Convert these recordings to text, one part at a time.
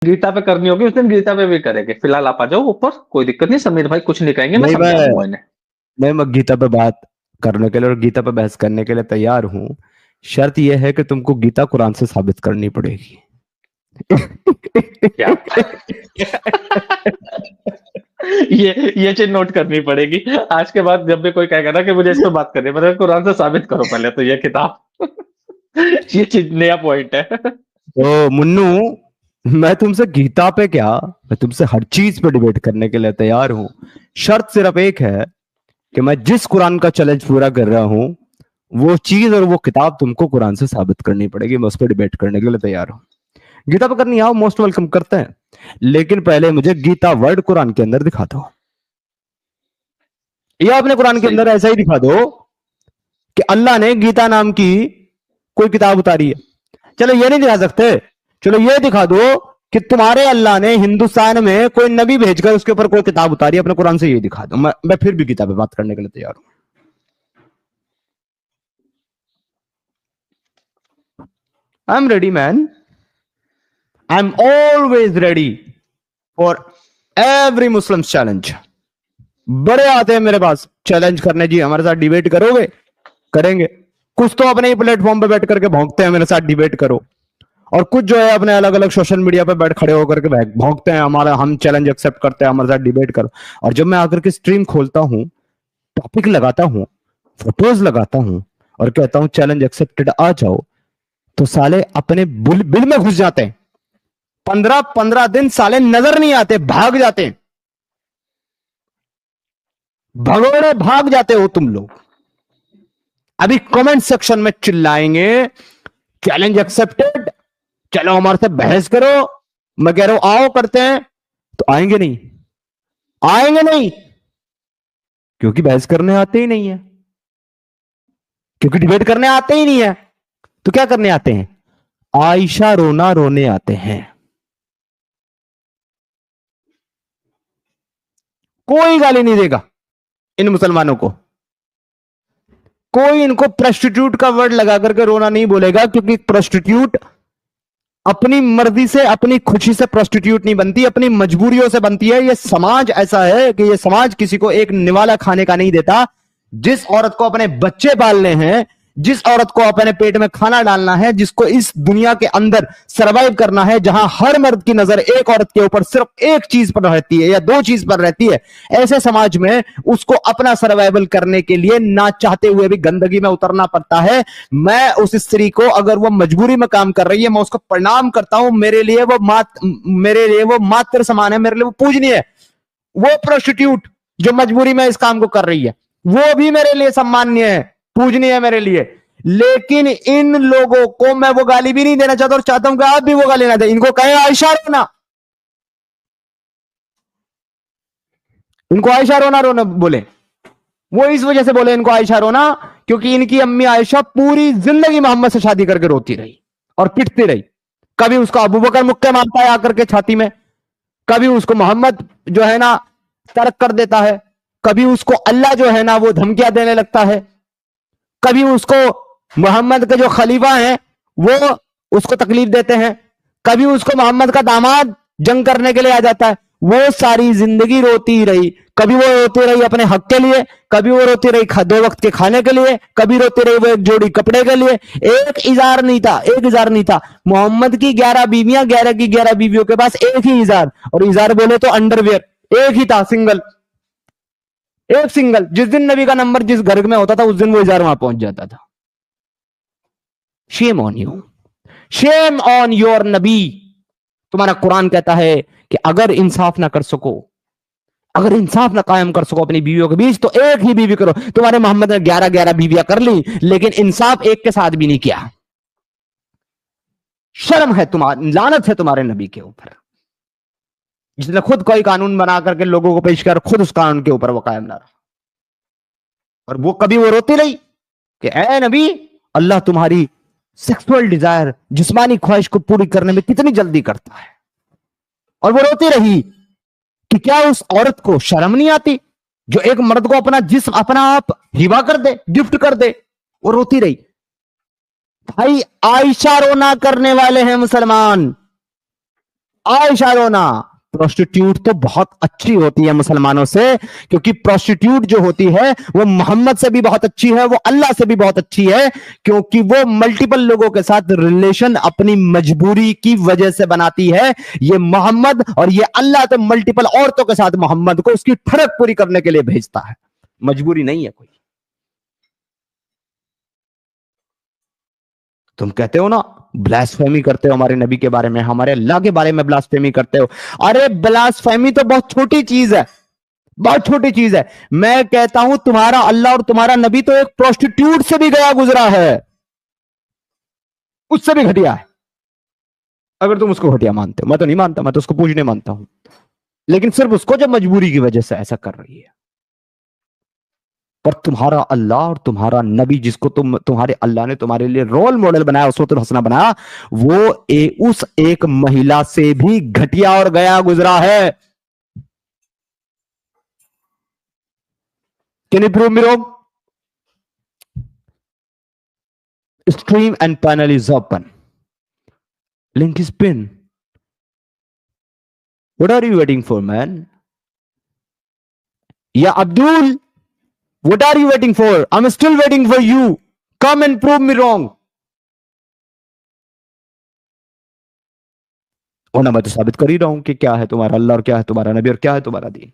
गीता पे करनी होगी उस दिन गीता पे भी करेंगे। फिलहाल आप आ जाओ ऊपर, कोई दिक्कत नहीं, समीर भाई कुछ नहीं कहेंगे, मैं नहीं, समझा दूंगा इन्हें। मैं गीता पे बात करने के लिए और गीता पे बहस करने के लिए तैयार हूं। शर्त यह है कि तुमको गीता कुरान से साबित करनी पड़ेगी। क्या ये चीज नोट करनी पड़ेगी आज के बाद, जब भी कोई कहेगा ना कि मुझे इस पे बात करनी है, मतलब कुरान से साबित करो पहले तो ये किताब। ये चीज नया पॉइंट है। तो मुन्नू, मैं तुमसे गीता पे क्या, मैं तुमसे हर चीज पे डिबेट करने के लिए तैयार हूं। शर्त सिर्फ एक है कि मैं जिस कुरान का चैलेंज पूरा कर रहा हूं वो चीज और वो किताब तुमको कुरान से साबित करनी पड़ेगी। मैं उस पर डिबेट करने के लिए तैयार हूं। गीता पे करनी आओ, मोस्ट वेलकम करते हैं, लेकिन पहले मुझे गीता वर्ड कुरान के अंदर दिखा दो, या अपने कुरान के सही। अंदर ऐसा ही दिखा दो कि अल्लाह ने गीता नाम की कोई किताब उतारी है। चलो ये नहीं दिखा सकते, चलो ये दिखा दो कि तुम्हारे अल्लाह ने हिंदुस्तान में कोई नबी भेजकर उसके ऊपर कोई किताब उतारी है। अपने कुरान से ये दिखा दो, मैं फिर भी गीता पे बात करने के लिए तैयार हूं। I am ready man, I am always ready for every Muslim challenge. बड़े आते हैं मेरे पास चैलेंज करने, जी हमारे साथ डिबेट करोगे, करेंगे। कुछ तो अपने ही प्लेटफॉर्म पे बैठ करके भौंकते हैं मेरे साथ डिबेट करो, और कुछ जो है अपने अलग अलग सोशल मीडिया पे बैठ खड़े होकर के भौंकते हैं हमारा, हम चैलेंज एक्सेप्ट करते हैं, हमारे साथ डिबेट करो। और जब मैं आकर के स्ट्रीम खोलता हूं, टॉपिक लगाता हूं, फोटोज लगाता हूं और कहता हूं चैलेंज एक्सेप्टेड, आ जाओ, तो साले अपने बिल में घुस जाते हैं। 15-15 दिन साले नजर नहीं आते, भाग जाते हैं, भगोड़े भाग जाते हो तुम लोग। अभी कमेंट सेक्शन में चिल्लाएंगे चैलेंज एक्सेप्टेड, चलो हमारे से बहस करो। मैं कह रहा हूं आओ करते हैं, तो आएंगे नहीं, आएंगे नहीं, क्योंकि बहस करने आते ही नहीं है, क्योंकि डिबेट करने आते ही नहीं है। तो क्या करने आते हैं? आयशा रोना रोने आते हैं। कोई गाली नहीं देगा इन मुसलमानों को, कोई इनको प्रोस्टिट्यूट का वर्ड लगा करके रोना नहीं बोलेगा, क्योंकि प्रोस्टिट्यूट अपनी मर्जी से, अपनी खुशी से प्रोस्टिट्यूट नहीं बनती, अपनी मजबूरियों से बनती है। ये समाज ऐसा है कि ये समाज किसी को एक निवाला खाने का नहीं देता। जिस औरत को अपने बच्चे पालने हैं, जिस औरत को अपने पेट में खाना डालना है, जिसको इस दुनिया के अंदर सरवाइव करना है, जहां हर मर्द की नजर एक औरत के ऊपर सिर्फ एक चीज पर रहती है या दो चीज पर रहती है, ऐसे समाज में उसको अपना सर्वाइवल करने के लिए ना चाहते हुए भी गंदगी में उतरना पड़ता है। मैं उस स्त्री को, अगर वो मजबूरी में काम कर रही है, मैं उसको प्रणाम करता हूं। मेरे लिए वो मात्र समान है, मेरे लिए वो पूजनीय है। वो प्रोस्टिट्यूट जो मजबूरी में इस काम को कर रही है, वो भी मेरे लिए सम्माननीय है, पूजनीय है मेरे लिए। लेकिन इन लोगों को मैं वो गाली भी नहीं देना चाहता, और चाहता हूं कि आप भी वो गाली ना दें। इनको कहें आयशा रोना, इनको आयशा रोना रोना बोले। वो इस वजह से बोले इनको आयशा रोना, क्योंकि इनकी अम्मी आयशा पूरी जिंदगी मोहम्मद से शादी करके रोती रही और पिटती रही। कभी उसको अबू बकर मुक्के मारता है आकर के छाती में, कभी उसको मोहम्मद जो है ना तर्क कर देता है, कभी उसको अल्लाह जो है ना वो धमकियां देने लगता है, कभी उसको मोहम्मद के जो खलीफा हैं वो उसको तकलीफ देते हैं, कभी उसको मोहम्मद का दामाद जंग करने के लिए आ जाता है। वो सारी जिंदगी रोती रही। कभी वो रोती रही अपने हक के लिए, कभी वो रोती रही 2 वक्त के खाने के लिए, कभी रोती रही वो एक जोड़ी कपड़े के लिए। एक इजार नहीं था, एक इजार नहीं था। मोहम्मद की 11 बीवियां, 11 की 11 बीवियों के पास एक ही इजार, और इजार बोले तो अंडरवेयर एक ही था, सिंगल, एक सिंगल। जिस दिन नबी का नंबर जिस घर में होता था उस दिन वो इजार वहां पहुंच जाता था। Shame on you, shame on your नबी। तुम्हारा कुरान कहता है कि अगर इंसाफ ना कर सको, अगर इंसाफ ना कायम कर सको अपनी बीवियों के बीच, तो एक ही बीवी करो। तुम्हारे मोहम्मद ने 11-11 बीवियां कर ली, लेकिन इंसाफ एक के साथ भी नहीं किया। शर्म है तुम्हारी, लानत है तुम्हारे नबी के ऊपर, जिसने खुद कोई कानून बना करके लोगों को पेश कर, खुद उस कानून के ऊपर वो कायम ना रहा। और वो कभी वो रोती रही कि ऐ नबी, अल्लाह तुम्हारी सेक्सुअल डिजायर, जिस्मानी ख्वाहिश को पूरी करने में कितनी जल्दी करता है। और वो रोती रही कि क्या उस औरत को शर्म नहीं आती जो एक मर्द को अपना जिस्म, अपना आप हिबा कर दे, गिफ्ट कर दे। वो रोती रही। भाई आयशा रोना करने वाले हैं मुसलमान, आयशा रोना। प्रोस्टिट्यूट तो बहुत अच्छी होती है मुसलमानों से, क्योंकि प्रोस्टिट्यूट जो होती है वो मोहम्मद से भी बहुत अच्छी है, वो अल्लाह से भी बहुत अच्छी है, क्योंकि वो मल्टीपल लोगों के साथ रिलेशन अपनी मजबूरी की वजह से बनाती है। ये मोहम्मद और ये अल्लाह तो मल्टीपल औरतों के साथ मोहम्मद को उसकी ठड़क पूरी करने के लिए भेजता है, मजबूरी नहीं है कोई। तुम कहते हो ना ब्लास्फेमी करते हो हमारे नबी के बारे में, हमारे अल्लाह के बारे में ब्लास्फेमी करते हो। अरे ब्लास्फेमी तो बहुत छोटी चीज है, बहुत छोटी चीज है। मैं कहता हूं तुम्हारा अल्लाह और तुम्हारा नबी तो एक प्रोस्टिट्यूट से भी गया गुजरा है, उससे भी घटिया है। अगर तुम उसको घटिया मानते हो, मैं तो नहीं मानता, मैं तो उसको पूजने मानता हूं, लेकिन सिर्फ उसको जब मजबूरी की वजह से ऐसा कर रही है। पर तुम्हारा अल्लाह और तुम्हारा नबी, जिसको तुम्हारे अल्लाह ने तुम्हारे लिए रोल मॉडल बनाया, उसवतुल हसना बनाया, वो उस एक महिला से भी घटिया और गया गुजरा है। Can you prove me wrong? Stream and panel is open, link is pin. What are you waiting for man? या Abdul, what are you waiting for? I'm still waiting for you. Come and prove me wrong. और ना मैं तो साबित कर ही रहा हूं कि क्या है तुम्हारा अल्लाह और क्या है तुम्हारा नबी और क्या है तुम्हारा दीन।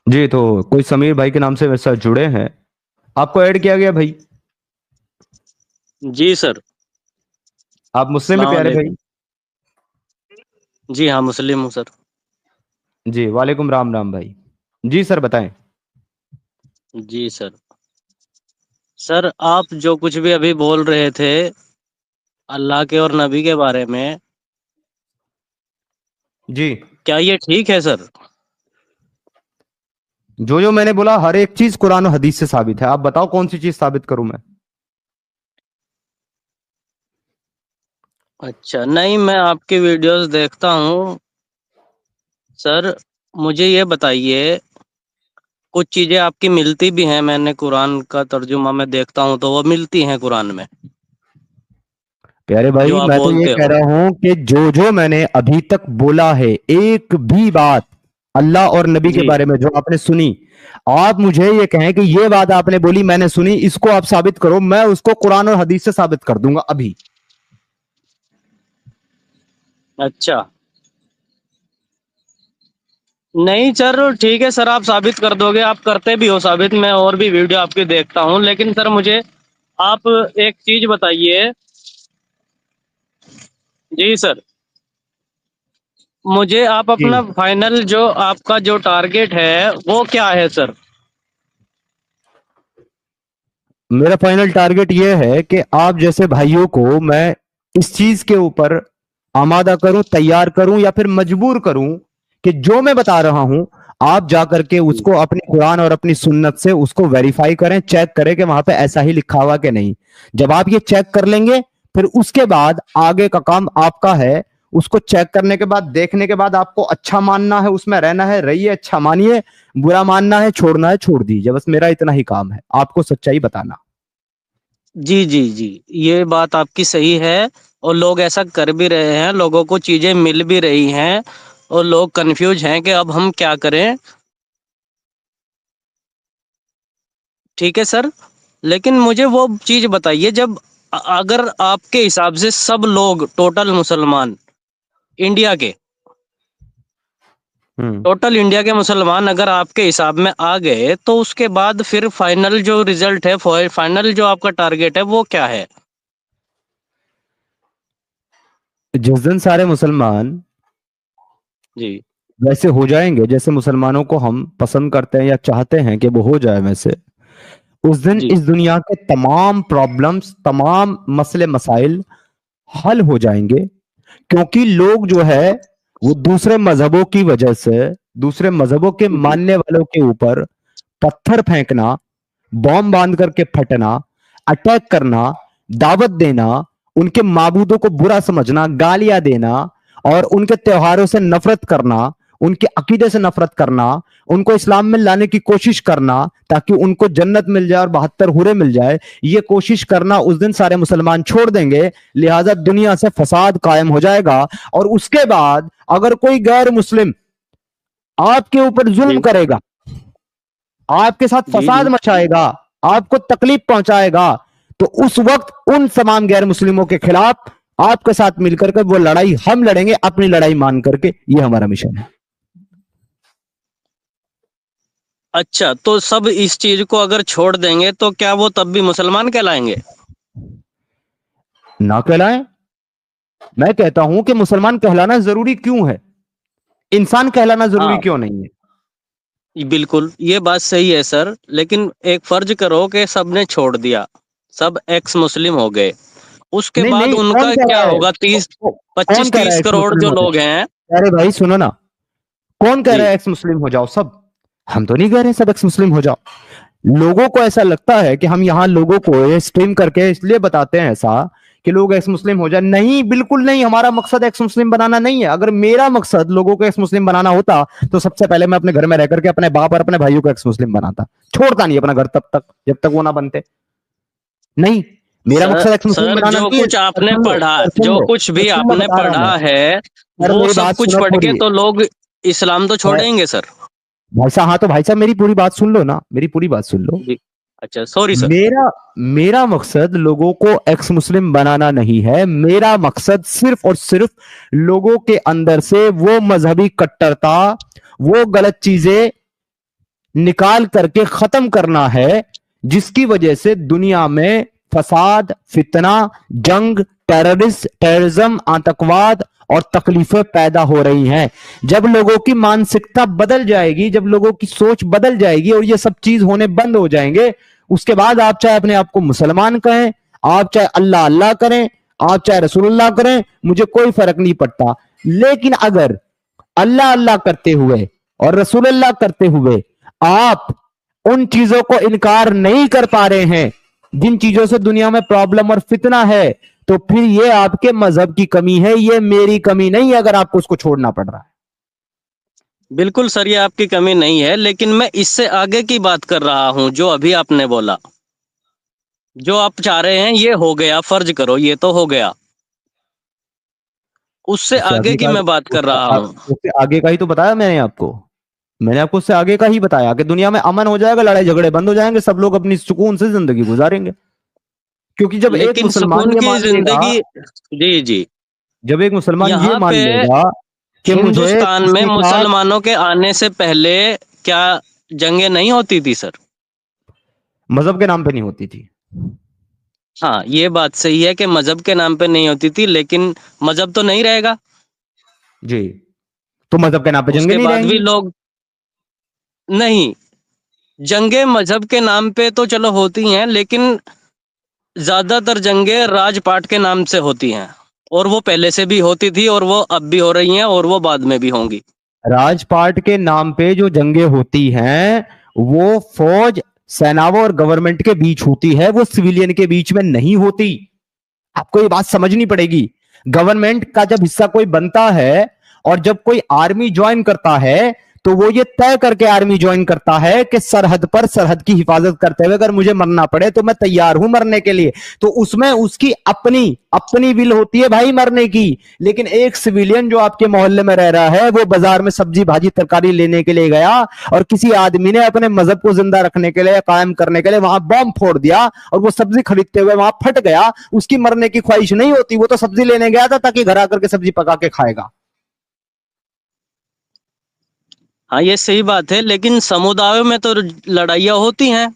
जी, तो कोई समीर भाई के नाम से मेरे साथ जुड़े हैं, आपको ऐड किया गया भाई। जी सर। आप मुस्लिम में प्यारे भाई? जी हाँ, मुस्लिम हूँ सर। जी, वालेकुम राम राम भाई। जी सर बताएं। जी सर। सर आप जो कुछ भी अभी बोल रहे थे अल्लाह के और नबी के बारे में, जी, क्या ये ठीक है सर? जो जो मैंने बोला हर एक चीज कुरान और हदीस से साबित है। आप बताओ कौन सी चीज साबित करूं मैं? अच्छा, नहीं मैं आपकी वीडियोस देखता हूँ सर। मुझे ये बताइए, कुछ चीजें आपकी मिलती भी हैं, मैंने कुरान का तर्जुमा में देखता हूँ तो वो मिलती हैं कुरान में, प्यारे भाई जो आप मैं तो ये बोलते कह हो। रहा हूं कि जो जो मैंने अभी तक बोला है, एक भी बात अल्लाह और नबी के जी। बारे में जो आपने सुनी, आप मुझे ये कहें कि ये बात आपने बोली मैंने सुनी, इसको आप साबित करो, मैं उसको कुरान और हदीस से साबित कर दूंगा अभी। अच्छा, नहीं सर ठीक है सर, आप साबित कर दोगे, आप करते भी हो साबित, मैं और भी वीडियो आपकी देखता हूँ, लेकिन सर मुझे आप एक चीज बताइए। जी सर, मुझे आप जी, अपना फाइनल जो आपका जो टारगेट है वो क्या है सर? मेरा फाइनल टारगेट ये है कि आप जैसे भाइयों को मैं इस चीज के ऊपर आमादा करूं, तैयार करूं, या फिर मजबूर करूं कि जो मैं बता रहा हूं आप जाकर के उसको अपनी कुरान और अपनी सुन्नत से उसको वेरीफाई करें, चेक करें कि वहां पे ऐसा ही लिखा हुआ कि नहीं। जब आप ये चेक कर लेंगे, फिर उसके बाद आगे का काम आपका है। उसको चेक करने के बाद, देखने के बाद आपको अच्छा मानना है, उसमें रहना है, रहिए, अच्छा मानिए, बुरा मानना है, छोड़ना है, छोड़ दीजिए। बस मेरा इतना ही काम है, आपको सच्चाई बताना। जी जी जी, ये बात आपकी सही है, और लोग ऐसा कर भी रहे हैं, लोगों को चीजें मिल भी रही हैं, और लोग कंफ्यूज हैं कि अब हम क्या करें। ठीक है सर, लेकिन मुझे वो चीज बताइए, जब अगर आपके हिसाब से सब लोग टोटल मुसलमान इंडिया के, टोटल इंडिया के मुसलमान अगर आपके हिसाब में आ गए, तो उसके बाद फिर फाइनल जो रिजल्ट है, फाइनल जो आपका टारगेट है वो क्या है? जिस दिन सारे मुसलमान जी वैसे हो जाएंगे जैसे मुसलमानों को हम पसंद करते हैं या चाहते हैं कि वो हो जाए वैसे, उस दिन जी इस दुनिया के तमाम प्रॉब्लम्स, तमाम मसले मसाइल हल हो जाएंगे। क्योंकि लोग जो है वो दूसरे मजहबों की वजह से, दूसरे मजहबों के जी मानने वालों के ऊपर पत्थर फेंकना, बॉम्ब बांध करके फटना, अटैक करना, दावत देना, उनके माबूदों को बुरा समझना, गालियां देना और उनके त्योहारों से नफरत करना, उनके अकीदे से नफरत करना, उनको इस्लाम में लाने की कोशिश करना ताकि उनको जन्नत मिल जाए और 72 हुरे मिल जाए, ये कोशिश करना उस दिन सारे मुसलमान छोड़ देंगे। लिहाजा दुनिया से फसाद कायम हो जाएगा। और उसके बाद अगर कोई गैर मुस्लिम आपके ऊपर जुल्म जी करेगा, आपके साथ जी फसाद जी मचाएगा, आपको तकलीफ पहुंचाएगा, तो उस वक्त उन तमाम गैर मुस्लिमों के खिलाफ आपके साथ मिलकर के वो लड़ाई हम लड़ेंगे, अपनी लड़ाई मान करके। ये हमारा मिशन है। अच्छा, तो सब इस चीज को अगर छोड़ देंगे तो क्या वो तब भी मुसलमान कहलाएंगे? ना कहलाएं? मैं कहता हूं कि मुसलमान कहलाना जरूरी क्यों है, इंसान कहलाना जरूरी हाँ क्यों नहीं है? बिल्कुल, ये बात सही है सर, लेकिन एक फर्ज करो कि सबने छोड़ दिया, सब एक्स मुस्लिम हो गए, उसके नहीं बाद नहीं, उनका कौन कह क्या रहा है? होगा? 30 कौन 25 कह रहा 30 है एक्स करोड़ मुस्लिम जो हो लोग जाओ? हैं। अरे भाई सुनो ना, कौन कह रहा जी है एक्स मुस्लिम हो जाओ? सब, हम तो नहीं कह रहे सब एक्स मुस्लिम हो जाओ। लोगों को ऐसा लगता है कि हम यहां लोगों को ये स्ट्रीम करके इसलिए बताते हैं ऐसा कि लोग एक्स मुस्लिम हो जाए। नहीं, बिल्कुल नहीं, हमारा मकसद एक्स मुस्लिम बनाना नहीं है। अगर मेरा मकसद लोगों को एक्स मुस्लिम बनाना होता तो सबसे पहले मैं अपने घर में रह करके अपने बाप और अपने भाइयों को एक्स मुस्लिम बनाता, छोड़ता नहीं अपना घर तब तक जब तक वो ना बनते। नहीं, मेरा सर, मकसद एक्स मुस्लिम बनाना जो नहीं है। कुछ आपने सुन लो, पढ़ा, सुन जो लो, कुछ भी सुन, मैं आपने बता रहा हूं। पढ़ा है, सर वो मेरी सब बात कुछ सुनो पढ़ के पूरी। तो लोग इस्लाम तो छोड़ेंगे सर। भाई साहब, हाँ तो भाई साहब मेरी पूरी बात सुन लो ना, मेरी पूरी बात सुन लो। जी अच्छा, सॉरी सर। मेरा मेरा मकसद लोगों को एक्स मुस्लिम बनाना नहीं है। मेरा मकसद सिर्फ और सिर्फ लोगों के अंदर से वो मजहबी कट्टरता, वो गलत चीजें निकाल करके खत्म करना है जिसकी वजह से दुनिया में फसाद, फितना, जंग, टेररिज्म, आतंकवाद और तकलीफें पैदा हो रही हैं। जब लोगों की मानसिकता बदल जाएगी, जब लोगों की सोच बदल जाएगी और ये सब चीज होने बंद हो जाएंगे, उसके बाद आप चाहे अपने आप को मुसलमान कहें, आप चाहे अल्लाह अल्लाह करें, आप चाहे रसूलुल्लाह करें, मुझे कोई फर्क नहीं पड़ता। लेकिन अगर अल्लाह अल्लाह करते हुए और रसूलुल्लाह करते हुए आप उन चीजों को इनकार नहीं कर पा रहे हैं जिन चीजों से दुनिया में प्रॉब्लम और फितना है, तो फिर ये आपके मजहब की कमी है, ये मेरी कमी नहीं है अगर आपको उसको छोड़ना पड़ रहा है। बिल्कुल सर, ये आपकी कमी नहीं है, लेकिन मैं इससे आगे की बात कर रहा हूँ। जो अभी आपने बोला, जो आप चाह रहे हैं ये हो गया, फर्ज करो ये तो हो गया, उससे उससे आगे आगे की का मैं बात कर रहा हूँ। उससे आगे का ही तो बताया मैंने आपको। मैंने आपको उससे आगे का ही बताया कि दुनिया में अमन हो जाएगा, लड़ाई झगड़े बंद हो जाएंगे, सब लोग अपनी सुकून से जिंदगी गुजारेंगे। क्योंकि जब एक लेकिन मुसलमान सुकून ये की मान लेगा, जिंदगी, जी जी, जब एक मुसलमान ये यहाँ मान पे लेगा कि मुझे हिंदुस्तान में किसी का, मुसलमानों के आने से पहले क्या जंगें नहीं होती थी सर? मजहब के नाम पे नहीं होती थी। हाँ, ये बात सही है कि मजहब के नाम पे नहीं होती थी, लेकिन मजहब तो नहीं रहेगा, जी, तो मजहब के नाम पे जंगे उसके नहीं बाद भी रहेंगी। लोग नहीं, जंगें मजहब के नाम पे तो चलो होती हैं, लेकिन ज्यादातर जंगें राजपाट के नाम से होती हैं, और वो पहले से भी होती थी, और वो अब भी हो रही हैं, और वो बाद में भी होंगी। राजपाट के नाम पे जो जंगे होती हैं वो फौज, सेनाओं और गवर्नमेंट के बीच होती है, वो सिविलियन के बीच में नहीं होती। आपको ये बात समझनी पड़ेगी। गवर्नमेंट का जब हिस्सा कोई बनता है और जब कोई आर्मी ज्वाइन करता है तो वो ये तय करके आर्मी ज्वाइन करता है कि सरहद पर सरहद की हिफाजत करते हुए अगर मुझे मरना पड़े तो मैं तैयार हूं मरने के लिए। तो उसमें उसकी अपनी अपनी विल होती है भाई मरने की। लेकिन एक सिविलियन जो आपके मोहल्ले में रह रहा है, वो बाजार में सब्जी भाजी तरकारी लेने के लिए गया और किसी आदमी ने अपने मजहब को जिंदा रखने के लिए, कायम करने के लिए वहां बॉम्ब फोड़ दिया और वो सब्जी खरीदते हुए वहां फट गया। उसकी मरने की ख्वाहिश नहीं होती, वो तो सब्जी लेने गया था ताकि घर आकर के सब्जी पका के खाएगा। हाँ, ये सही बात है, लेकिन समुदायों में तो लड़ाइयाँ होती हैं।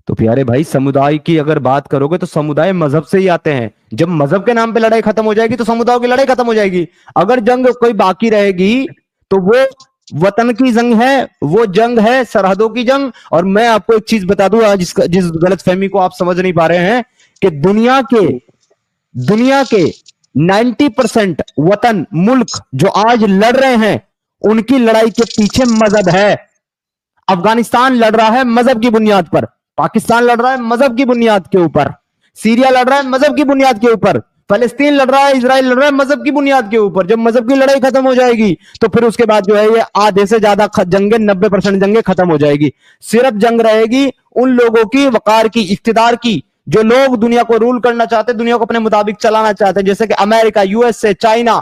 तो प्यारे भाई, समुदाय की अगर बात करोगे तो समुदाय मजहब से ही आते हैं। जब मजहब के नाम पे लड़ाई खत्म हो जाएगी तो समुदायों की लड़ाई खत्म हो जाएगी। अगर जंग कोई बाकी रहेगी तो वो वतन की जंग है, वो जंग है सरहदों की जंग। और मैं आपको एक चीज बता दूं, जिस गलतफहमी को आप समझ नहीं पा रहे हैं कि दुनिया के 90% वतन मुल्क जो आज लड़ रहे हैं उनकी लड़ाई के पीछे मजहब है। अफगानिस्तान लड़ रहा है मजहब की बुनियाद पर, पाकिस्तान लड़ रहा है मजहब की बुनियाद के ऊपर, सीरिया लड़ रहा है मजहब की बुनियाद के ऊपर, फलस्तीन लड़ रहा है, इजराइल लड़ रहा है मजहब की बुनियाद के ऊपर। जब मजहब की लड़ाई खत्म हो जाएगी तो फिर उसके बाद जो है ये आधे से ज्यादा जंगे, 90% जंगे खत्म हो जाएगी। सिर्फ जंग रहेगी उन लोगों की, वकार की, इख्तिदार की, जो लोग दुनिया को रूल करना चाहते, दुनिया को अपने मुताबिक चलाना चाहते हैं, जैसे कि अमेरिका, यूएसए, चाइना,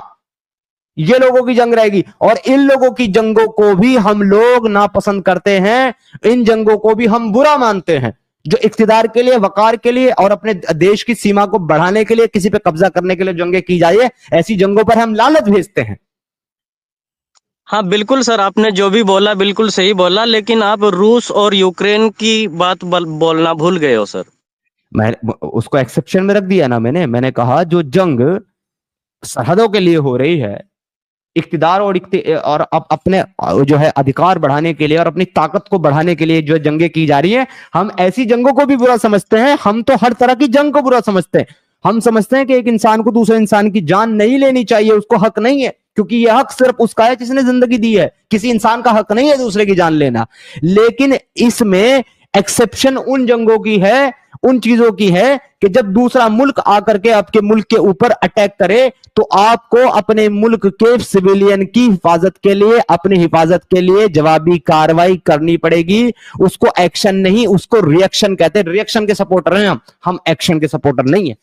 ये लोगों की जंग रहेगी। और इन लोगों की जंगों को भी हम लोग नापसंद करते हैं, इन जंगों को भी हम बुरा मानते हैं, जो इख्तिदार के लिए, वकार के लिए और अपने देश की सीमा को बढ़ाने के लिए, किसी पे कब्जा करने के लिए जंगें की जाए, ऐसी जंगों पर हम लानत भेजते हैं। हाँ बिल्कुल सर, आपने जो भी बोला बिल्कुल सही बोला, लेकिन आप रूस और यूक्रेन की बात बोलना भूल गए हो सर। मैं उसको एक्सेप्शन में रख दिया ना मैंने कहा जो जंग सरहदों के लिए हो रही है, इख्तिदार और अपने जो है अधिकार बढ़ाने के लिए और अपनी ताकत को बढ़ाने के लिए जो जंगें की जा रही हैं, हम ऐसी जंगों को भी बुरा समझते हैं। हम तो हर तरह की जंग को बुरा समझते हैं। हम समझते हैं कि एक इंसान को दूसरे इंसान की जान नहीं लेनी चाहिए, उसको हक नहीं है, क्योंकि यह हक सिर्फ उसका है जिसने जिंदगी दी है। किसी इंसान का हक नहीं है दूसरे की जान लेना। लेकिन इसमें एक्सेप्शन उन जंगों की है, उन चीजों की है कि जब दूसरा मुल्क आकर के आपके मुल्क के ऊपर अटैक करे तो आपको अपने मुल्क के सिविलियन की हिफाजत के लिए, अपनी हिफाजत के लिए जवाबी कार्रवाई करनी पड़ेगी। उसको एक्शन नहीं, उसको रिएक्शन कहते हैं। रिएक्शन के सपोर्टर हैं हम एक्शन के सपोर्टर नहीं है।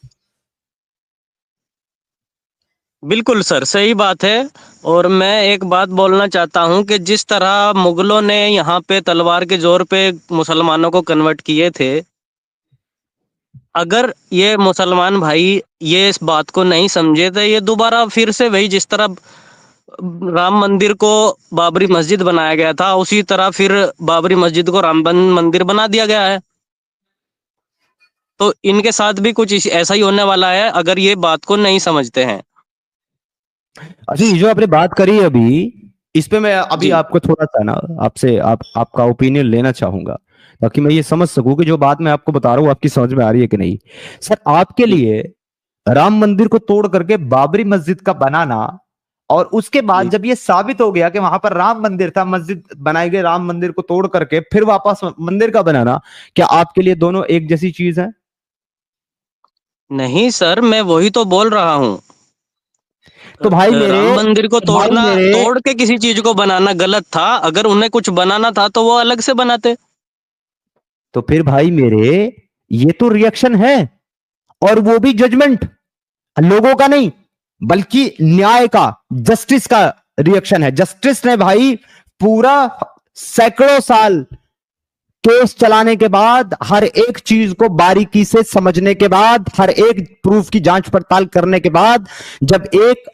बिल्कुल सर, सही बात है। और मैं एक बात बोलना चाहता हूं कि जिस तरह मुगलों ने यहाँ पे तलवार के जोर पे मुसलमानों को कन्वर्ट किए थे, अगर ये मुसलमान भाई ये इस बात को नहीं समझे तो ये दोबारा फिर से वही, जिस तरह राम मंदिर को बाबरी मस्जिद बनाया गया था, उसी तरह फिर बाबरी मस्जिद को राम मंदिर बना दिया गया है। तो इनके साथ भी कुछ ऐसा ही होने वाला है अगर ये बात को नहीं समझते हैं। अच्छा, जो आपने बात करी अभी, इस पे मैं अभी आपको थोड़ा सा ना आपसे आपका ओपिनियन लेना चाहूंगा, ताकि मैं ये समझ सकूं कि जो बात मैं आपको बता रहा हूं आपकी समझ में आ रही है कि नहीं। सर, आपके लिए राम मंदिर को तोड़ करके बाबरी मस्जिद का बनाना, और उसके बाद जब ये साबित हो गया कि वहां पर राम मंदिर था, मस्जिद बनाई गई, राम मंदिर को तोड़ करके फिर वापस मंदिर का बनाना, क्या आपके लिए दोनों एक जैसी चीज है? नहीं सर, मैं वही तो बोल रहा हूं। तो भाई मेरे, राम मंदिर को तोड़ना, तोड़ के किसी चीज को बनाना गलत था। अगर उन्हें कुछ बनाना था तो वो अलग से बनाते। तो फिर भाई मेरे, ये तो रिएक्शन है, और वो भी जजमेंट लोगों का नहीं बल्कि न्याय का, जस्टिस का रिएक्शन है। जस्टिस ने भाई पूरा सैकड़ों साल केस चलाने के बाद, हर एक चीज को बारीकी से समझने के बाद, हर एक प्रूफ की जांच पड़ताल करने के बाद, जब एक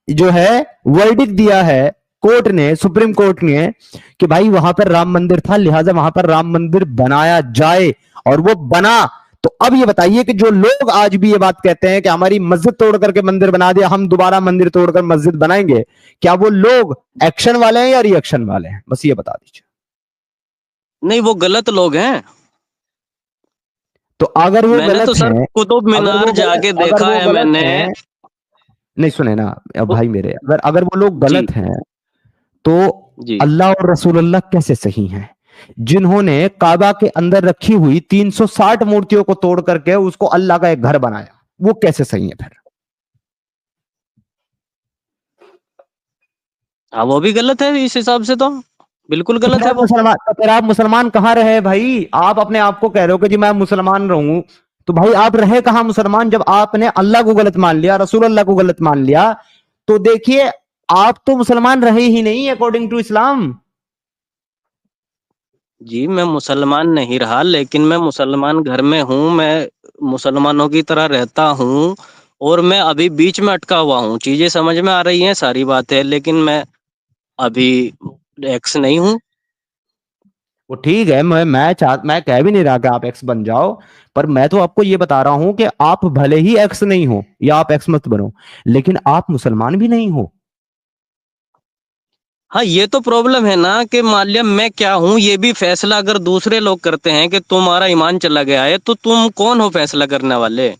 जो है वर्डिक्ट दिया है कोर्ट ने, सुप्रीम कोर्ट ने, कि भाई वहां पर राम मंदिर था, लिहाजा वहां पर राम मंदिर बनाया जाए, और वो बना। तो अब ये बताइए कि जो लोग आज भी ये बात कहते हैं कि हमारी मस्जिद तोड़ करके मंदिर बना दिया, हम दोबारा मंदिर तोड़कर मस्जिद बनाएंगे, क्या वो लोग एक्शन वाले हैं या रिएक्शन वाले हैं? बस ये बता दीजिए। नहीं, वो गलत लोग हैं। तो अगर वो मैंने गलत तो सर हैं, कुतुब मीनार जाके देखा है मैंने। नहीं सुने ना भाई मेरे, अगर वो लोग गलत हैं तो अल्लाह और रसूलुल्लाह कैसे सही हैं, जिन्होंने काबा के अंदर रखी हुई 360 मूर्तियों को तोड़ करके उसको अल्लाह का एक घर बनाया, वो कैसे सही है फिर? हाँ, वो भी गलत है इस हिसाब से, तो बिल्कुल गलत है वो। मुसलमान, तो फिर आप मुसलमान कहाँ रहे भाई? आप अपने आप को कह रहे हो कि जी मैं मुसलमान रहूं, तो भाई आप रहे कहाँ मुसलमान? जब आपने अल्लाह को गलत मान लिया, रसूल अल्लाह को गलत मान लिया, तो देखिए आप तो मुसलमान रहे ही नहीं अकॉर्डिंग टू इस्लाम। जी, मैं मुसलमान नहीं रहा, लेकिन मैं मुसलमान घर में हूँ, मैं मुसलमानों की तरह रहता हूँ, और मैं अभी बीच में अटका हुआ हूँ। चीजें समझ में आ रही हैं, सारी बात है, लेकिन मैं अभी एक्स नहीं हूँ। वो ठीक है, मैं कह भी नहीं रहा कि आप एक्स बन जाओ, पर मैं तो आपको ये बता रहा हूं कि आप भले ही एक्स नहीं हो या आप एक्स मत बनो, लेकिन आप मुसलमान भी नहीं हो। हाँ, ये तो प्रॉब्लम है ना कि मान लिया मैं क्या हूँ, ये भी फैसला अगर दूसरे लोग करते हैं कि तुम्हारा ईमान चला गया है, तो तुम कौन हो फैसला करने वाले?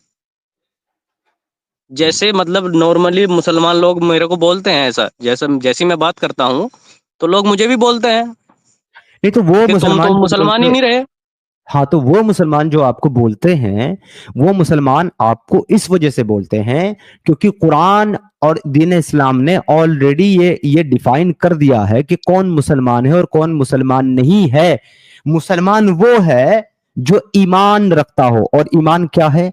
जैसे मतलब नॉर्मली मुसलमान लोग मेरे को बोलते हैं ऐसा, जैसे जैसी मैं बात करता हूँ तो लोग मुझे भी बोलते हैं। नहीं तो वो कि तुम मुसलमान तो जो मुसलमान ही बोलते, नहीं रहे। हाँ तो वो मुसलमान जो आपको बोलते हैं, वो मुसलमान आपको इस वजह से बोलते हैं क्योंकि कुरान और दीन इस्लाम ने ऑलरेडी ये डिफाइन कर दिया है कि कौन मुसलमान है और कौन मुसलमान नहीं है। मुसलमान वो है जो ईमान रखता हो, और ईमान क्या है?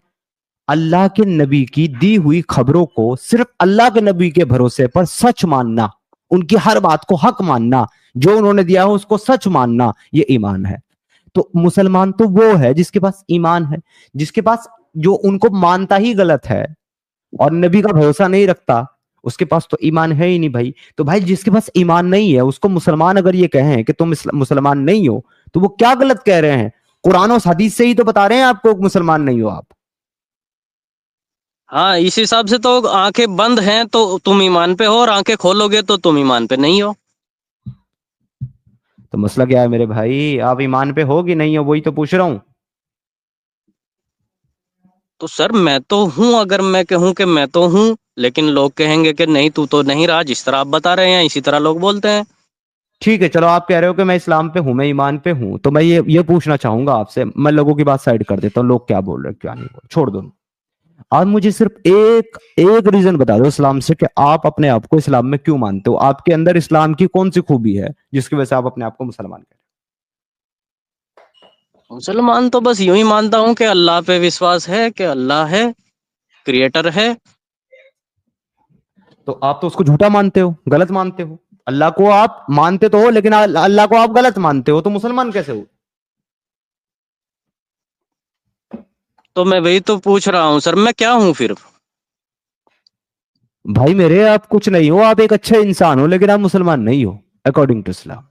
अल्लाह के नबी की दी हुई खबरों को सिर्फ अल्लाह के नबी के भरोसे पर सच मानना, उनकी हर बात को हक मानना, जो उन्होंने दिया हो उसको सच मानना, ये ईमान है। तो मुसलमान तो वो है जिसके पास ईमान है, जिसके पास जो उनको मानता ही गलत है और नबी का भरोसा नहीं रखता, उसके पास तो ईमान है ही नहीं भाई। तो भाई जिसके पास ईमान नहीं है उसको मुसलमान अगर ये कहें कि तुम मुसलमान नहीं हो, तो वो क्या गलत कह रहे हैं? कुरान और हदीस से ही तो बता रहे हैं आपको मुसलमान नहीं हो आप। हाँ, इस हिसाब से तो आंखें बंद हैं तो तुम ईमान पे हो, और आंखें खोलोगे तो तुम ईमान पे नहीं हो। तो मसला क्या है मेरे भाई? आप ईमान पे हो कि नहीं हो, वही तो पूछ रहा हूं। तो सर मैं तो हूँ, अगर मैं कहूँ कि मैं तो हूँ, लेकिन लोग कहेंगे कि नहीं तू तो नहीं रहा, जिस तरह आप बता रहे हैं इसी तरह लोग बोलते हैं। ठीक है, चलो आप कह रहे हो कि मैं इस्लाम पे हूं, मैं ईमान पे हूं, तो मैं ये पूछना चाहूंगा आपसे, मैं लोगों की बात साइड कर देता हूं, लोग क्या बोल रहे हैं क्या नहीं बोल, छोड़ दो। आप मुझे सिर्फ एक एक रीजन बता दो इस्लाम से कि आप अपने आप को इस्लाम में क्यों मानते हो, आपके अंदर इस्लाम की कौन सी खूबी है जिसकी वजह से आप अपने आप को मुसलमान कह मुसलमान तो बस यूं ही मानता हूँ कि अल्लाह पे विश्वास है, कि अल्लाह है, क्रिएटर है। रहे हो? तो आप तो उसको झूठा मानते हो, गलत मानते हो। अल्लाह को आप मानते तो हो लेकिन अल्लाह को आप गलत मानते हो, तो मुसलमान कैसे हो? तो मैं वही तो पूछ रहा हूँ सर, मैं क्या हूँ फिर? भाई मेरे, आप कुछ नहीं हो, आप एक अच्छे इंसान हो, लेकिन आप मुसलमान नहीं हो अकॉर्डिंग टू इस्लाम।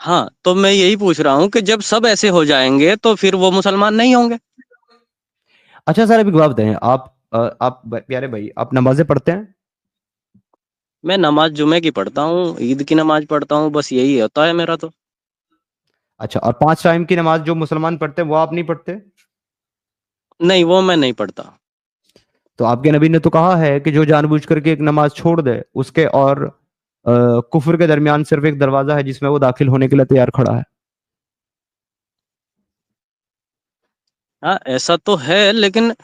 हाँ, तो मैं यही पूछ रहा हूँ कि जब सब ऐसे हो जाएंगे तो फिर वो मुसलमान नहीं होंगे। अच्छा सर, अभी जवाब दें आप प्यारे भाई, आप नमाजें पढ़ते हैं? मैं नमाज जुमे की पढ़ता हूँ, ईद की नमाज पढ़ता हूँ, बस यही होता है मेरा तो। अच्छा, और 5 टाइम की नमाज जो मुसलमान पढ़ते हैं वो आप नहीं पढ़ते? नहीं, वो मैं नहीं पढ़ता। तो आपके नबी ने तो कहा है कि जो जानबूझ करके एक नमाज छोड़ दे उसके और कुफर के दरमियान सिर्फ एक दरवाजा है जिसमें वो दाखिल होने के लिए तैयार खड़ा है। हाँ, ऐसा तो है, लेकिन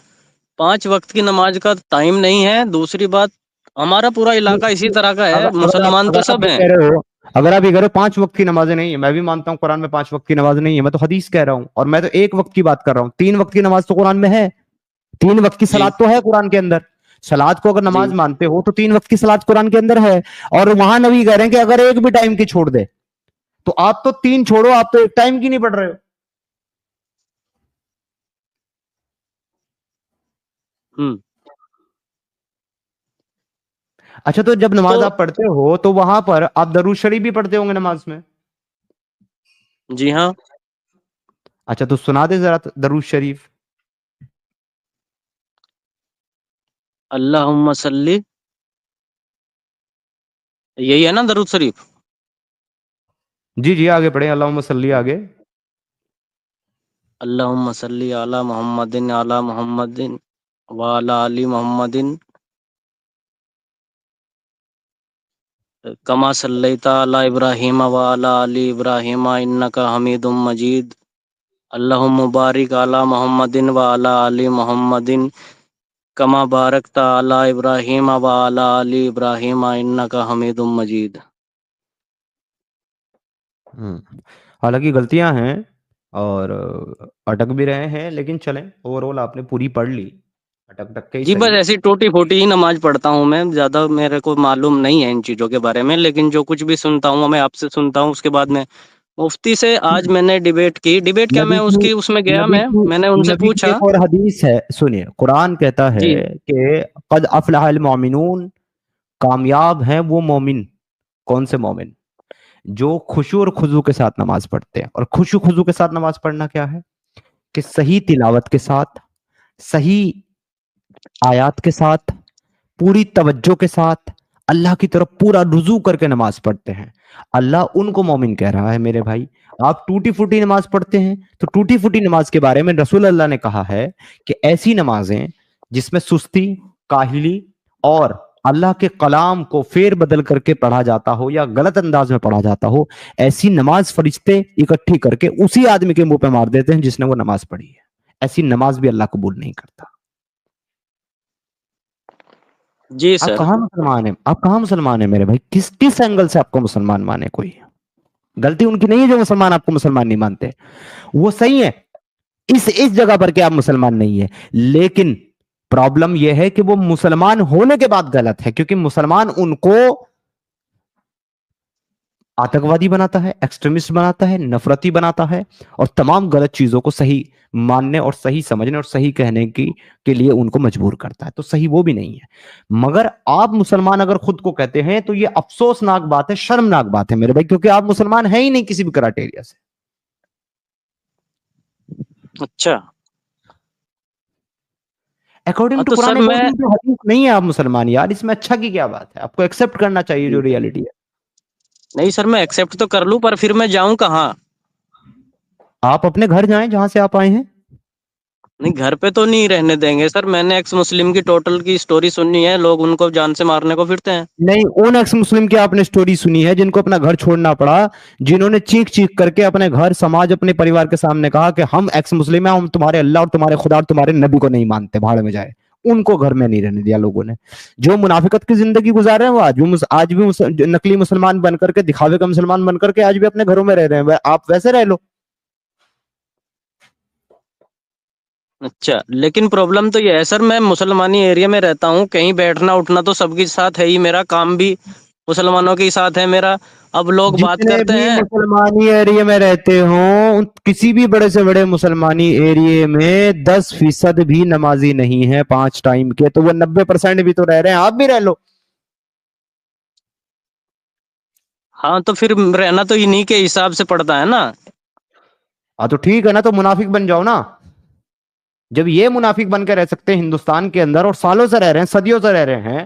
5 वक्त की नमाज का टाइम नहीं है। दूसरी बात, हमारा पूरा इलाका इसी तरह का है, मुसलमान तो अगर आप सब ये हैं। कह रहे हो, अगर आप ये कह रहे हो 5 वक्त की नमाजें नहीं है, मैं भी मानता हूँ कुरान में 5 वक्त की नमाज नहीं है, मैं तो हदीस कह रहा हूँ, और मैं तो एक वक्त की बात कर रहा हूँ। 3 वक्त की नमाज तो कुरान में है, 3 वक्त की जी, सलाद तो है कुरान के अंदर। सलाद को अगर जी। नमाज मानते हो तो 3 वक्त की सलाद कुरान के अंदर है। और वहां नबी कह रहे हैं कि अगर एक भी टाइम की छोड़ दे, तो आप तो 3 छोड़ो, आप तो एक टाइम की नहीं पढ़ रहे हो। हम्म। अच्छा, तो जब नमाज तो आप पढ़ते हो तो वहां पर आप दरूद शरीफ भी पढ़ते होंगे नमाज में? जी हाँ। अच्छा, तो सुना दे जरा दरूद शरीफ। अल्लाहुम्मा सल्ली, यही है ना दरूद शरीफ? जी जी, आगे पढ़े, अल्लाहुम्मा सल्ली आगे। अल्लाहुम्मा सल्ली अला मुहम्मदिन व अला आली मुहम्मदिन कमा सल्लैता अला इब्राहीम व अला आली इब्राहीम इन्नका हमीदुम मजीद। अल्लाहुम्मा बारिक अला मुहम्मदिन व अला आली मुहम्मदिन कमा बारकता अला इब्राहीम व अला आली इब्राहीम इन्नका हमीदुम मजीद। हालांकि गलतियां हैं और अटक भी रहे हैं, लेकिन चलें, ओवरऑल आपने पूरी पढ़ ली, अटक टक के ही जी, बस सही। ऐसी टूटी फूटी ही नमाज पढ़ता हूँ मैं, ज़्यादा मेरे को मालूम नहीं है इन चीज़ों के बारे में, लेकिन जो कुछ भी सुनता हूँ मैं आपसे सुनता हूँ। उसके बाद में मुफ्ती से आज मैंने डिबेट की, डिबेट क्या, नबी मैं की उसकी उसमें गया, नबी की मैंने उनसे नबी की पूछा। एक और हदीस है, सुनिए, कुरान कहता है जी, कि कद अफलहल मोमिनून, कामयाब हैं वो मोमिन। कौन से मोमिन? जो खुशू और खुजू के साथ नमाज पढ़ते हैं। और खुशू खुजू के साथ नमाज पढ़ना क्या है? कि सही तिलावत के साथ, सही आयात के साथ, पूरी तवज्जो के साथ, अल्लाह की तरफ पूरा रुजू करके नमाज पढ़ते हैं। अल्लाह उनको मोमिन कह रहा है मेरे भाई। आप टूटी फूटी नमाज पढ़ते हैं, तो टूटी फूटी नमाज के बारे में रसूल अल्लाह ने कहा है कि ऐसी नमाजें जिसमें सुस्ती, काहिली और اللہ کے کلام کو فیر بدل کر کے پڑھا جاتا ہو یا غلط انداز میں پڑھا جاتا ہو، ایسی نماز فرشتے اکٹھی کر کے اسی آدمی کے منہ پہ مار دیتے ہیں جس نے وہ نماز پڑھی ہے. ایسی نماز بھی اللہ قبول نہیں کرتا. جی آپ سر. کہاں مسلمان ہیں؟ آپ کہاں مسلمان ہیں میرے بھائی؟ کس اینگل سے آپ کو مسلمان مانے؟ کوئی غلطی ان کی نہیں ہے جو مسلمان آپ کو مسلمان نہیں مانتے، وہ صحیح ہے اس جگہ پر کہ آپ مسلمان نہیں ہے، لیکن پرابلم یہ ہے کہ وہ مسلمان ہونے کے بعد غلط ہے، کیونکہ مسلمان ان کو آتنکوادی بناتا ہے، ایکسٹریمسٹ بناتا ہے، نفرتی بناتا ہے، اور تمام غلط چیزوں کو صحیح ماننے اور صحیح سمجھنے اور صحیح کہنے کے لیے ان کو مجبور کرتا ہے. تو صحیح وہ بھی نہیں ہے. مگر آپ مسلمان اگر خود کو کہتے ہیں تو یہ افسوسناک بات ہے، شرمناک بات ہے میرے بھائی، کیونکہ آپ مسلمان ہیں ہی نہیں کسی بھی کرائٹیریا سے. اچھا. اکارڈنگ ٹو تو سر قرآن میں حدیث نہیں ہے آپ مسلمان یار. اس میں اچھا کی کیا بات ہے؟ آپ کو ایکسپٹ کرنا چاہیے جو ریالٹی ہے. نہیں سر، میں ایکسپٹ تو کر لوں، پر پھر میں جاؤں کہاں؟ آپ اپنے گھر جائیں جہاں سے آپ آئے ہیں. نہیں، گھر پہ تو نہیں رہنے دیں گے سر. میں نے ایکس مسلم کی ٹوٹل کی سٹوری سنی ہے، لوگ ان کو جان سے مارنے کو پھرتے ہیں. نہیں، اون ایکس مسلم کی آپ نے سٹوری سنی ہے جن کو اپنا گھر چھوڑنا پڑا، جنہوں نے چیخ چیخ کر کے اپنے گھر، سماج، اپنے پریوار کے سامنے کہا کہ ہم ایکس مسلم ہیں، ہم تمہارے اللہ اور تمہارے خدا اور تمہارے نبی کو نہیں مانتے، بھاڑ میں جائے. ان کو گھر میں نہیں رہنے دیا لوگوں نے. جو منافقت کی زندگی گزار رہے ہیں وہ آج بھی نقلی مسلمان بن کر کے، دکھاوے کا مسلمان بن کر کے آج بھی اپنے گھروں میں رہ رہے ہیں. آپ ویسے رہ لو. اچھا، لیکن پرابلم تو یہ ہے سر، میں مسلمانی ایریا میں رہتا ہوں، کہیں بیٹھنا اٹھنا تو سب کے ساتھ ہے ہی، میرا کام بھی مسلمانوں کے ساتھ ہے میرا. اب لوگ بات جتنے کرتے بھی ہیں. مسلمانی ایریے میں رہتے ہوں، کسی بھی بڑے سے بڑے مسلمانی ایریے میں 10% بھی نمازی نہیں ہے 5 ٹائم کے، تو وہ 90% بھی تو رہ رہے ہیں. آپ بھی رہ لو. ہاں، تو پھر رہنا تو انہی کے حساب سے پڑتا ہے نا. ہاں تو ٹھیک ہے نا، تو منافق بن جاؤ نا. جب یہ منافق بن کے رہ سکتے ہیں ہندوستان کے اندر، اور سالوں سے رہ رہے ہیں، صدیوں سے رہ رہے ہیں،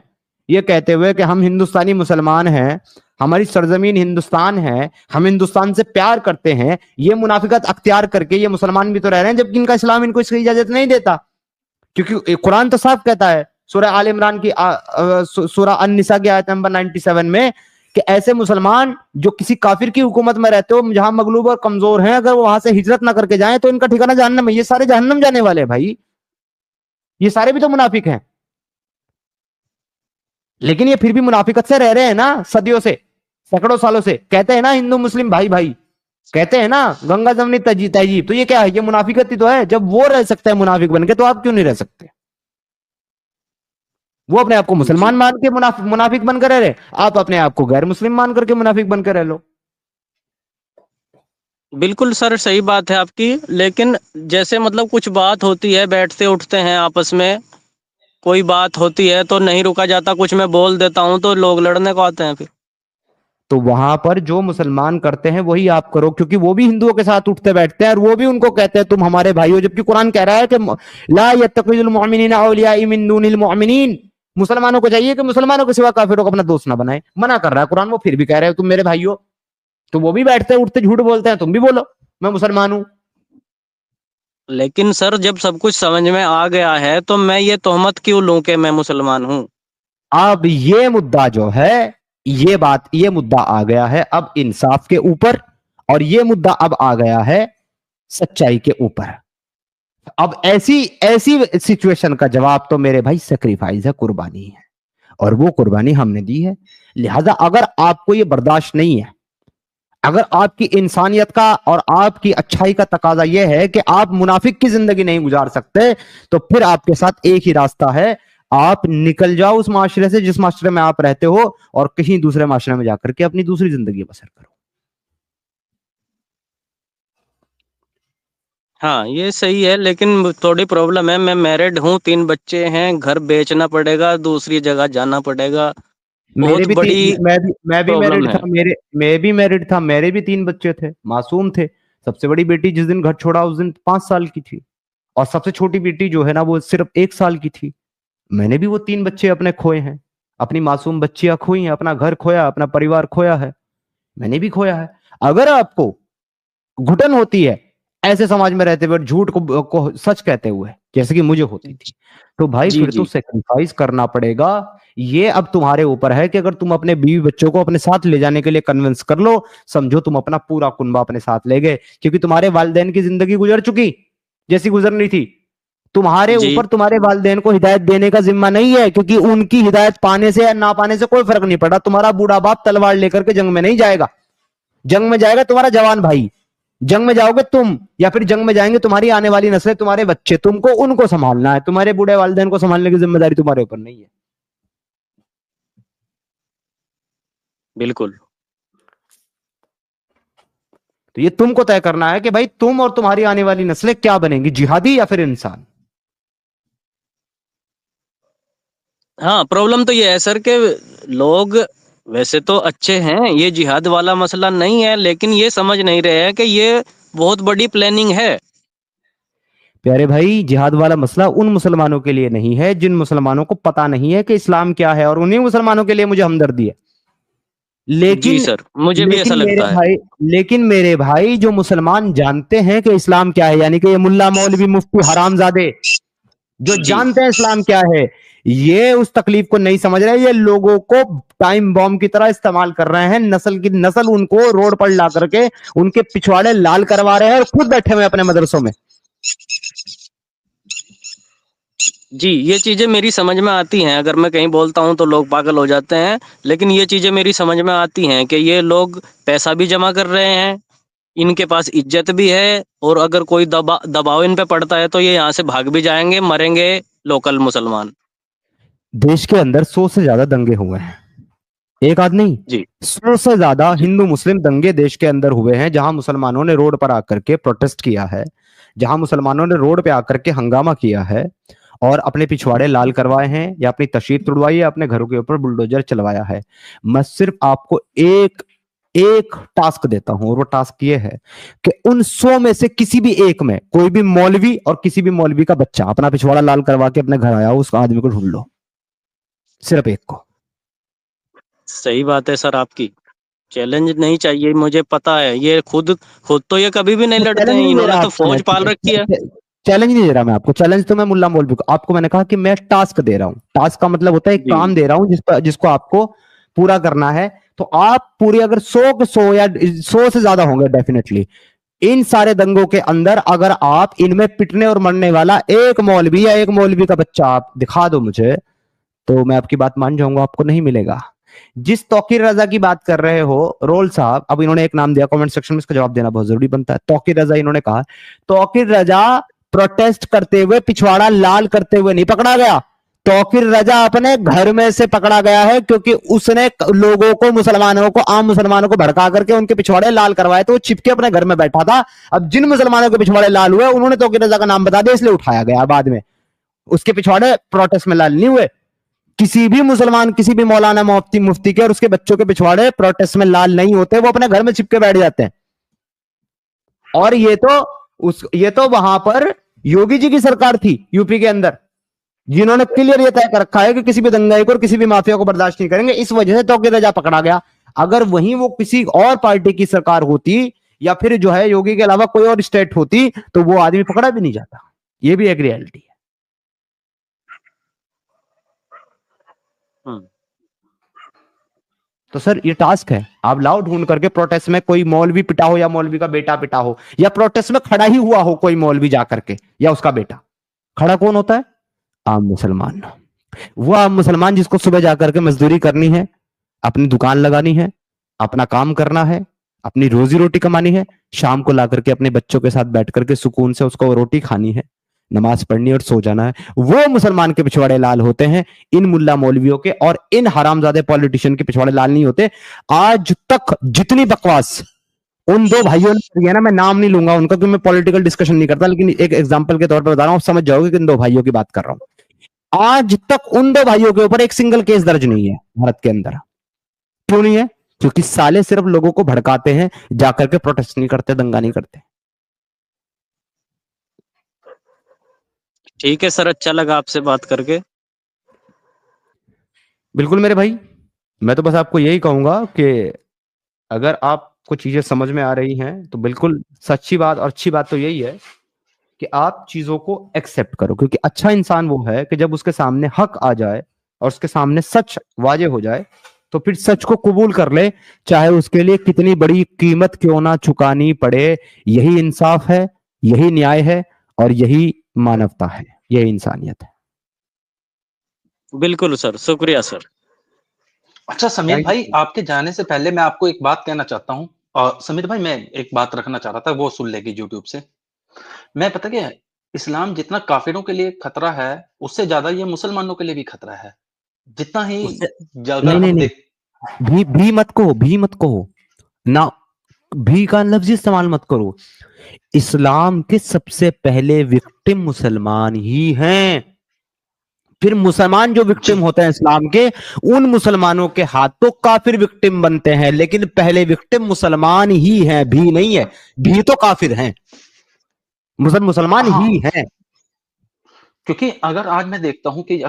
یہ کہتے ہوئے کہ ہم ہندوستانی مسلمان ہیں، ہماری سرزمین ہندوستان ہے، ہم ہندوستان سے پیار کرتے ہیں، یہ منافقت اختیار کر کے یہ مسلمان بھی تو رہ رہے ہیں، جبکہ ان کا اسلام ان کو اس کی اجازت نہیں دیتا. کیونکہ قرآن تو صاف کہتا ہے سورہ آل عمران کی سورہ النساء کی آیت نمبر 97 میں کہ ایسے مسلمان جو کسی کافر کی حکومت میں رہتے ہو، جہاں مغلوب اور کمزور ہیں، اگر وہ وہاں سے ہجرت نہ کر کے جائیں تو ان کا ٹھکانہ جہنم ہے. یہ سارے جہنم جانے والے ہیں بھائی، یہ سارے بھی تو منافق ہیں. لیکن یہ پھر بھی منافقت سے رہ رہے ہیں نا، صدیوں سے، سینکڑوں سالوں سے. کہتے ہیں نا ہندو مسلم بھائی بھائی، کہتے ہیں نا گنگا جمنی تہذیب. تو یہ کیا ہے؟ یہ منافقت ہی تو ہے. جب وہ رہ سکتا ہے منافق بن کے، تو آپ کیوں نہیں رہ سکتے؟ وہ اپنے آپ کو جی مسلمان مان کے منافق بن کر رہ رہے، آپ اپنے آپ کو غیر مسلم مان کر کے منافق بن کر رہ لو. بالکل سر، صحیح بات ہے آپ کی، لیکن جیسے مطلب کچھ بات ہوتی ہے، بیٹھتے اٹھتے ہیں آپس میں، کوئی بات ہوتی ہے تو نہیں رکا جاتا، کچھ میں بول دیتا ہوں تو لوگ لڑنے کو آتے ہیں پھر. تو وہاں پر جو مسلمان کرتے ہیں وہی آپ کرو، کیونکہ وہ بھی ہندوؤں کے ساتھ اٹھتے بیٹھتے ہیں، اور وہ بھی ان کو کہتے ہیں تم ہمارے بھائی ہو، جبکہ قرآن کہہ رہا ہے کہ لا يتخذ المؤمنین اولیاء من دون المؤمنین. مسلمانوں کو چاہیے کہ مسلمانوں کے سوا کافروں کو اپنا دوست نہ بنائے. منع کر رہا ہے قرآن، وہ پھر بھی کہہ رہے ہیں تم میرے بھائی ہو. تو وہ بھی بیٹھتے اٹھتے جھوٹ بولتے ہیں، تم بھی بولو میں مسلمان ہوں. لیکن سر جب سب کچھ سمجھ میں آ گیا ہے تو میں یہ تہمت کیوں لوں کہ میں مسلمان ہوں؟ اب یہ مدعا جو ہے، یہ مدعا آ گیا ہے اب انصاف کے اوپر، اور یہ مدعا اب آ گیا ہے سچائی کے اوپر. اب ایسی سچویشن کا جواب تو میرے بھائی سیکریفائز ہے، قربانی ہے، اور وہ قربانی ہم نے دی ہے. لہذا اگر آپ کو یہ برداشت نہیں ہے، اگر آپ کی انسانیت کا اور آپ کی اچھائی کا تقاضا یہ ہے کہ آپ منافق کی زندگی نہیں گزار سکتے، تو پھر آپ کے ساتھ ایک ہی راستہ ہے، آپ نکل جاؤ اس معاشرے سے جس معاشرے میں آپ رہتے ہو، اور کہیں دوسرے معاشرے میں جا کر کے اپنی دوسری زندگی بسر کرو. ہاں یہ صحیح ہے، لیکن تھوڑی پرابلم ہے، میں میرڈ ہوں، 3 بچے ہیں، گھر بیچنا پڑے گا، دوسری جگہ جانا پڑے گا، میرے بہت بھی بڑی میں بھی پرابلم میرڈ ہے. تھا، میرے بھی 3 بچے تھے، معصوم تھے. سب سے بڑی بیٹی جس دن گھر چھوڑا اس دن 5 سال کی تھی، اور سب سے چھوٹی بیٹی جو ہے نا وہ صرف 1 سال کی تھی. میں نے بھی وہ 3 بچے اپنے کھوئے ہیں، اپنی معصوم بچیاں کھوئی ہیں، اپنا گھر کھویا، اپنا پریوار کھویا ہے، میں نے بھی کھویا ہے. اگر آپ کو گھٹن ہوتی ہے ऐसे समाज में रहते हुए झूठ को सच कहते हुए, जैसे कि मुझे होती थी। तो भाई जी फिर तो जी सेक्रीफाइस करना पड़ेगा। ये अब तुम्हारे ऊपर है कि अगर तुम अपने बीवी बच्चों को अपने साथ ले जाने के लिए कन्विंस कर लो, समझो तुम अपना पूरा कुनबा अपने साथ ले गए, क्योंकि तुम्हारे वालिदैन की जिंदगी गुजर चुकी जैसी गुजरनी थी। तुम्हारे जी ऊपर तुम्हारे वालिदैन को हिदायत देने का जिम्मा नहीं है, क्योंकि उनकी हिदायत पाने से या ना पाने से कोई फर्क नहीं पड़ा। तुम्हारा बूढ़ा बाप तलवार लेकर के जंग में नहीं जाएगा, जंग में जाएगा तुम्हारा जवान भाई। जंग में जाओगे तुम, या फिर जंग में जाएंगे तुम्हारी आने वाली नस्लें, तुम्हारे बच्चे। तुमको उनको संभालना है, तुम्हारे बूढ़े वालिदैन को संभालने की जिम्मेदारी तुम्हारे ऊपर नहीं है। बिल्कुल। तो ये तुमको तय करना है कि भाई तुम और तुम्हारी आने वाली नस्लें क्या बनेंगी, जिहादी या फिर इंसान। हाँ, प्रॉब्लम तो ये है सर कि लोग वैसे तो अच्छे हैं, ये जिहाद वाला मसला नहीं है, लेकिन ये समझ नहीं रहे हैं कि ये बहुत बड़ी प्लानिंग है। प्यारे भाई, जिहाद वाला मसला उन मुसलमानों के लिए नहीं है जिन मुसलमानों को पता नहीं है कि इस्लाम क्या है, और उन्हीं मुसलमानों के लिए मुझे हमदर्दी है। जी लेकिन सर, मुझे भी ऐसा लेकिन मेरे लगता है। भाई लेकिन मेरे भाई, जो मुसलमान जानते हैं कि इस्लाम क्या है, यानी कि ये मुल्ला मौलवी मुफ्ती हरामजादे जो जी जानते हैं इस्लाम क्या है, ये उस तकलीफ को नहीं समझ रहे। ये लोगों को टाइम बॉम्ब की तरह इस्तेमाल कर रहे हैं, नस्ल उनको रोड पर ला करके उनके पिछवाड़े लाल करवा रहे हैं, और खुद बैठे हुए अपने मदरसों में। जी, ये चीजें मेरी समझ में आती हैं। अगर मैं कहीं बोलता हूँ तो लोग पागल हो जाते हैं, लेकिन ये चीजें मेरी समझ में आती हैं कि ये लोग पैसा भी जमा कर रहे हैं, इनके पास इज्जत भी है, और अगर कोई दबाव इन पे पड़ता है तो ये यहाँ से भाग भी जाएंगे, मरेंगे लोकल मुसलमान। देश के अंदर 100 से ज्यादा दंगे हुए हैं, एक आध नहीं, जी 100 से ज्यादा जी हिंदू मुस्लिम दंगे देश के अंदर हुए हैं, जहां मुसलमानों ने रोड पर आकर के प्रोटेस्ट किया है, जहां मुसलमानों ने रोड पे आकर के हंगामा किया है, और अपने पिछवाड़े लाल करवाए हैं, या अपनी तशरीफ तुड़वाई है, अपने घरों के ऊपर बुलडोजर चलवाया है। मैं सिर्फ आपको एक एक टास्क देता हूं, और वो टास्क ये है कि उन 100 में से किसी भी एक में कोई भी मौलवी और किसी भी मौलवी का बच्चा अपना पिछवाड़ा लाल करवा के अपने घर आया हो, उस आदमी को ढूंढ लो, सिर्फ एक को। सही बात है सर आपकी। चैलेंज नहीं चाहिए, मुझे पता है। ये खुद खुद तो ये कभी भी नहीं लड़ते चैलेंज हैं, नहीं दे इन्होंने रहा तो आपको फौज पाल रखी है। चैलेंज नहीं दे रहा मैं आपको, चैलेंज तो मैं मुल्ला मौलवी को, आपको मैंने कहा कि मैं टास्क दे रहा हूं। टास्क का मतलब होता है एक जी काम दे रहा हूं जिसको आपको पूरा करना है। तो आप पूरे, अगर 100 के 100 या 100 से ज्यादा होंगे डेफिनेटली, इन सारे दंगों के अंदर अगर आप इनमें पिटने और मरने वाला एक मौलवी या एक मौलवी का बच्चा आप दिखा दो मुझे, तो मैं आपकी बात मान जाऊंगा। आपको नहीं मिलेगा। जिस तौकीर रजा की बात कर रहे हो रोल साहब, अब इन्होंने एक नाम दिया कमेंट सेक्शन में, इसका जवाब देना बहुत जरूरी बनता है। तौकीर रजा, इन्होंने कहा तौकीर रजा प्रोटेस्ट करते हुए पिछवाड़ा लाल करते हुए नहीं पकड़ा गया, तौकीर रजा अपने घर में से पकड़ा गया है, क्योंकि उसने लोगों को, मुसलमानों को, आम मुसलमानों को भड़का करके उनके पिछवाड़े लाल करवाए, तो वो छिपके अपने घर में बैठा था। अब जिन मुसलमानों के पिछवाड़े लाल हुए उन्होंने तौकीर रजा का नाम बता दिया, इसलिए उठाया गया। बाद में उसके पिछवाड़े प्रोटेस्ट में लाल नहीं हुए। किसी भी मुसलमान, किसी भी मौलाना मुफ्ती के और उसके बच्चों के पिछवाड़े प्रोटेस्ट में लाल नहीं होते, वो अपने घर में चिपके बैठ जाते हैं। और ये तो वहां पर योगी जी की सरकार थी यूपी के अंदर, जिन्होंने क्लियर ये तय कर रखा है कि किसी भी दंगाई को और किसी भी माफिया को बर्दाश्त नहीं करेंगे। इस वजह से तौकीर रजा पकड़ा गया। अगर वहीं वो किसी और पार्टी की सरकार होती, या फिर जो है योगी के अलावा कोई और स्टेट होती, तो वो आदमी पकड़ा भी नहीं जाता। ये भी एक रियलिटी है। तो सर ये टास्क है, आप लाओ ढूंढ करके प्रोटेस्ट में कोई मौलवी पिटा हो, या मौलवी का बेटा पिटा हो, या प्रोटेस्ट में खड़ा ही हुआ हो कोई मौलवी जाकर के, या उसका बेटा। खड़ा कौन होता है? आम मुसलमान। वो आम मुसलमान जिसको सुबह जाकर के मजदूरी करनी है, अपनी दुकान लगानी है, अपना काम करना है, अपनी रोजी रोटी कमानी है, शाम को ला करके अपने बच्चों के साथ बैठ करके सुकून से उसको रोटी खानी है, नमाज पढ़नी और सो जाना है, वो मुसलमान के पिछवाड़े लाल होते हैं। इन मुल्ला मौलवियों के और इन हरामजादे पॉलिटिशियन के पिछवाड़े लाल नहीं होते। आज तक जितनी बकवास उन दो भाइयों ने की है ना, मैं नाम नहीं लूंगा उनका क्योंकि मैं पॉलिटिकल डिस्कशन नहीं करता, लेकिन एक एग्जांपल के तौर पर बता रहा हूं, समझ जाओगे कि इन दो भाइयों की बात कर रहा हूं। आज तक उन दो भाइयों के ऊपर एक सिंगल केस दर्ज नहीं है भारत के अंदर। क्यों नहीं है? क्योंकि साले सिर्फ लोगों को भड़काते हैं, जाकर के प्रोटेस्ट नहीं करते, दंगा नहीं करते। ठीक है सर, अच्छा लगा आपसे बात करके। बिल्कुल मेरे भाई, मैं तो बस आपको यही कहूंगा कि अगर आप आपको चीजें समझ में आ रही हैं तो बिल्कुल सच्ची बात और अच्छी बात तो यही है कि आप चीजों को एक्सेप्ट करो, क्योंकि अच्छा इंसान वो है कि जब उसके सामने हक आ जाए और उसके सामने सच वाजे हो जाए तो फिर सच को कबूल कर ले, चाहे उसके लिए कितनी बड़ी कीमत क्यों ना चुकानी पड़े। यही इंसाफ है, यही न्याय है और यही मानवता है, यही इंसानियत है। बिल्कुल सर, शुक्रिया सर। अच्छा समीर Thank भाई, you. आपके जाने से पहले मैं आपको एक बात कहना चाहता हूँ। और समीर भाई, मैं एक बात रखना चाह रहा था, वो सुन लेगी यूट्यूब से। मैं पता क्या है, इस्लाम जितना काफिरों के लिए खतरा है, उससे ज्यादा ये मुसलमानों के लिए भी खतरा है। जितना ही उससे अगर नहीं नहीं हम नहीं, देख भी मत कहो, भी मत कहो ना, भी का लफ्ज इस्तेमाल मत करो। इस्लाम के सबसे पहले विक्टिम मुसलमान ही हैं, फिर मुसलमान जो विक्टिम जी, होते हैं इस्लाम के, उन मुसलमानों के हाथों काफिर विक्टिम बनते हैं, लेकिन पहले विक्टिम मुसलमान ही हैं, भी नहीं है। भी तो काफिर हैं, मुसलमान हाँ, ही हैं। क्योंकि अगर आज मैं देखता हूँ कि